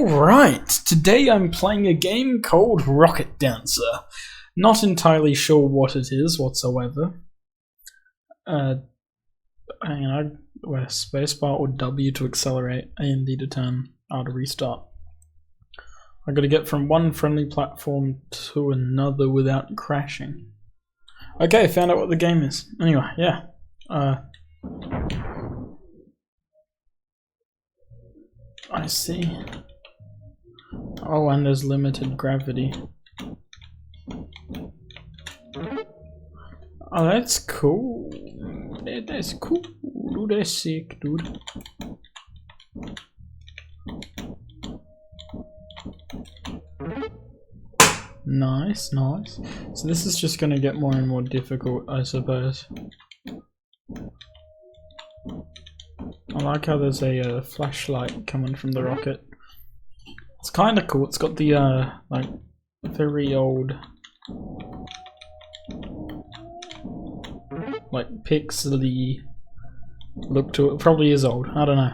Alright, today I'm playing a game called Rocket Dancer. Not entirely sure what it is whatsoever. Hang on, where spacebar or W to accelerate, A and D to turn, R to restart. I gotta get from one friendly platform to another without crashing. Okay, found out what the game is. Anyway, yeah. I see. Oh, and there's limited gravity. Oh, that's cool. That's cool. Dude, that's sick, dude. Nice, nice. So this is just gonna get more and more difficult, I suppose. I like how there's a flashlight coming from the rocket. It's kind of cool. It's got the like very old, like pixely look to it. Probably is old. I don't know.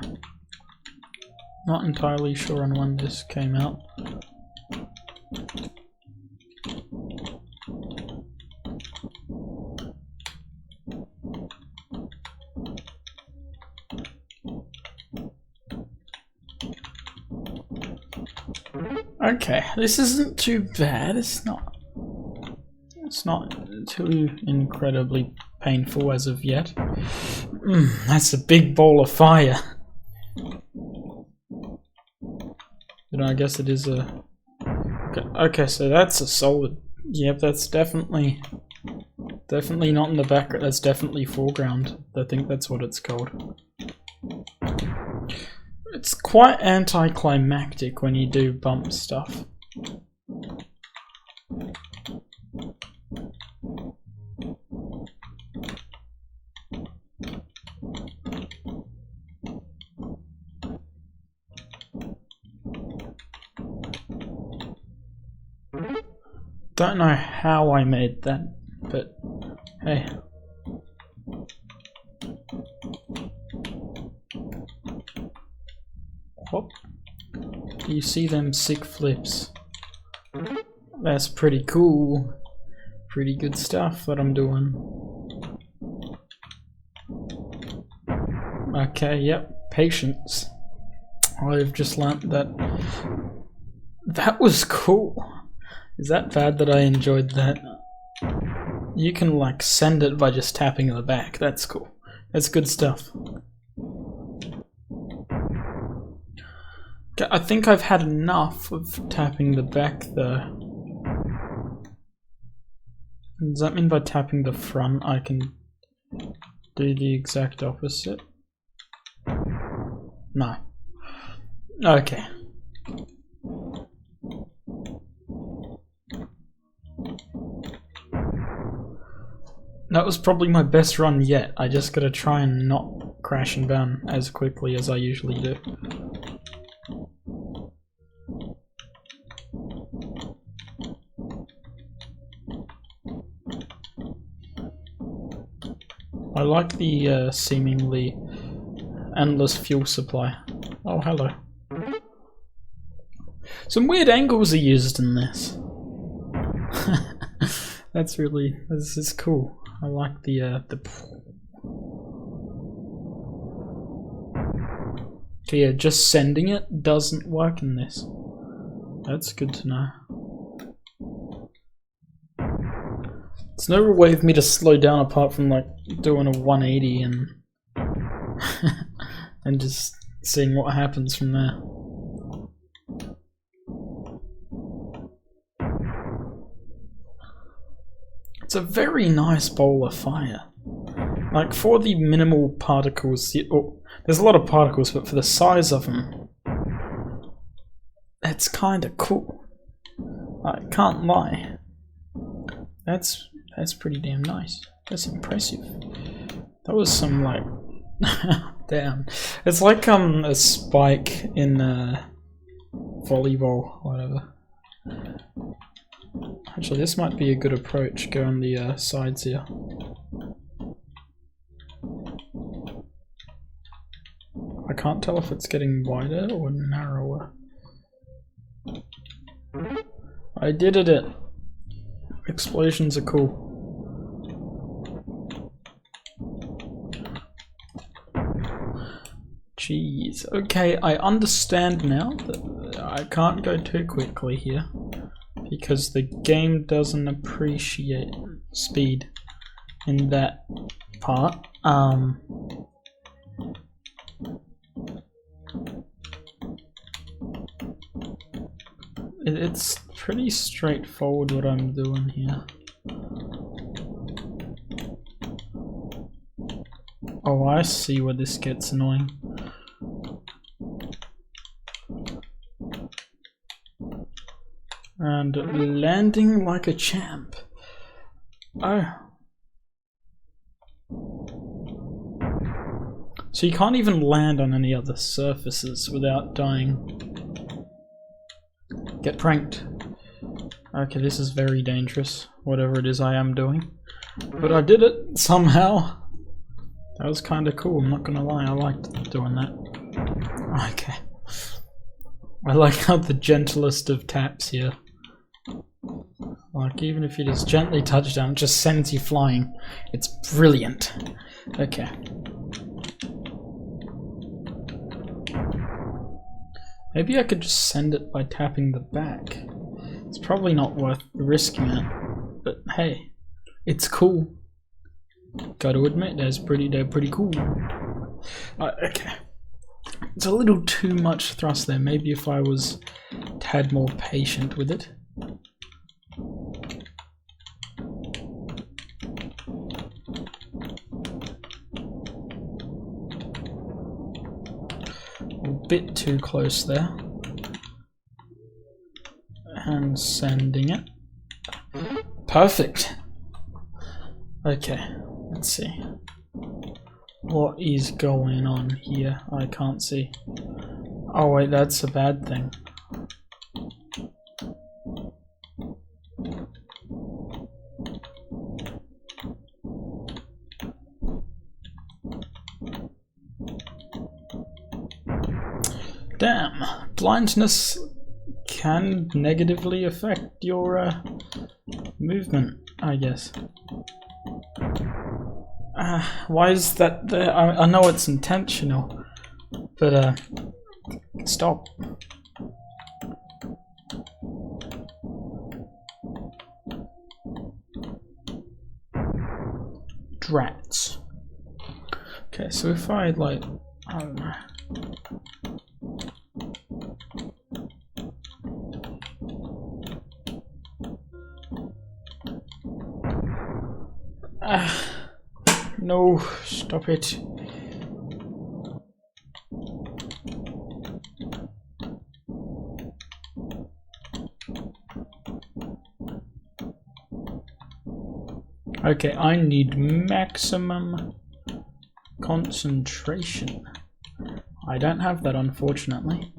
Not entirely sure on when this came out. Okay, this isn't too bad. It's not too incredibly painful as of yet. That's a big ball of fire. But I guess it is a... Okay, so that's a solid... Yep, that's definitely not in the background. That's definitely foreground. I think that's what it's called. It's quite anticlimactic when you do bump stuff. Don't know how I made that, but hey. Whoop. Do you see them sick flips? That's pretty cool. Pretty good stuff that I'm doing. Okay, yep. Patience. I've just learnt that. That was cool. Is that bad that I enjoyed that? You can like send it by just tapping the back. That's cool. That's good stuff. I think I've had enough of tapping the back though. Does that mean by tapping the front I can do the exact opposite? No. Okay. That was probably my best run yet. I just gotta try and not crash and burn as quickly as I usually do. I like the seemingly endless fuel supply. Oh, hello. Some weird angles are used in this. This is cool. I like the Okay, yeah, just sending it doesn't work in this. That's good to know. There's no way for me to slow down apart from like doing a 180 and and just seeing what happens from there. It's a very nice bowl of fire. Like for the minimal particles, there's a lot of particles, but for the size of them, that's kind of cool. I can't lie. That's pretty damn nice. That's impressive. That was some like, damn. It's like a spike in volleyball, or whatever. Actually, this might be a good approach. Go on the sides here. I can't tell if it's getting wider or narrower. I did it. Explosions are cool. Jeez. Okay, I understand now that I can't go too quickly here because the game doesn't appreciate speed in that part. It's pretty straightforward what I'm doing here. Oh, I see where this gets annoying. And landing like a champ. Oh. So you can't even land on any other surfaces without dying. Get pranked. Okay, this is very dangerous, whatever it is I am doing. But I did it, somehow. That was kinda cool, I'm not gonna lie, I liked doing that. Okay. I like how the gentlest of taps here. Like, even if you just gently touch down, it just sends you flying. It's brilliant. Okay. Maybe I could just send it by tapping the back. It's probably not worth risking it, but hey, it's cool. Gotta admit, they're pretty cool. Okay. It's a little too much thrust there. Maybe if I was a tad more patient with it. A bit too close there. And sending it. Perfect. Okay, let's see. What is going on here? I can't see. Oh wait, that's a bad thing. Damn, blindness can negatively affect your movement, I guess. Why is that there? I know it's intentional, but stop. Drats. Okay, so if I like, I don't know. No, stop it. Okay, I need maximum concentration. I don't have that, unfortunately.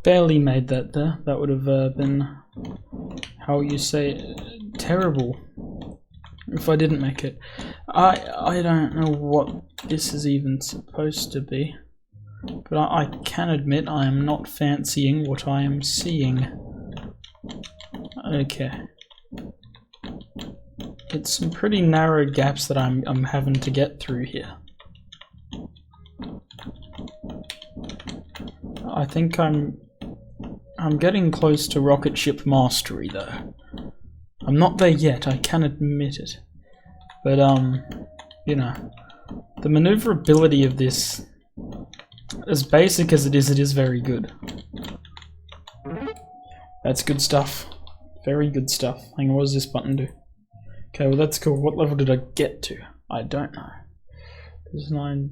Barely made that there. That would have been, how you say, terrible if I didn't make it. I don't know what this is even supposed to be, but I can admit I am not fancying what I am seeing. Okay. It's some pretty narrow gaps that I'm having to get through here. I think I'm getting close to rocket ship mastery though. I'm not there yet, I can admit it. But you know, the maneuverability of this, as basic as it is very good. That's good stuff. Very good stuff. Hang on, what does this button do? Okay, well that's cool. What level did I get to? I don't know. There's 9...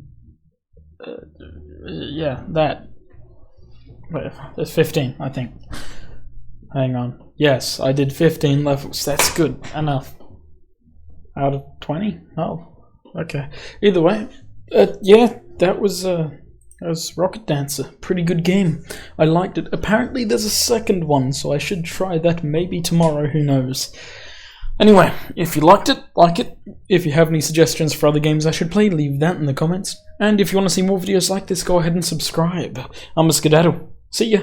yeah, that. Wait, there's 15, I think. Hang on. Yes, I did 15 levels. That's good enough. Out of 20? Oh, okay. Either way, yeah, that was Rocket Dancer. Pretty good game. I liked it. Apparently there's a second one, so I should try that maybe tomorrow, who knows. Anyway, if you liked it, like it. If you have any suggestions for other games I should play, leave that in the comments. And if you want to see more videos like this, go ahead and subscribe. I'm a Skedaddle. See ya.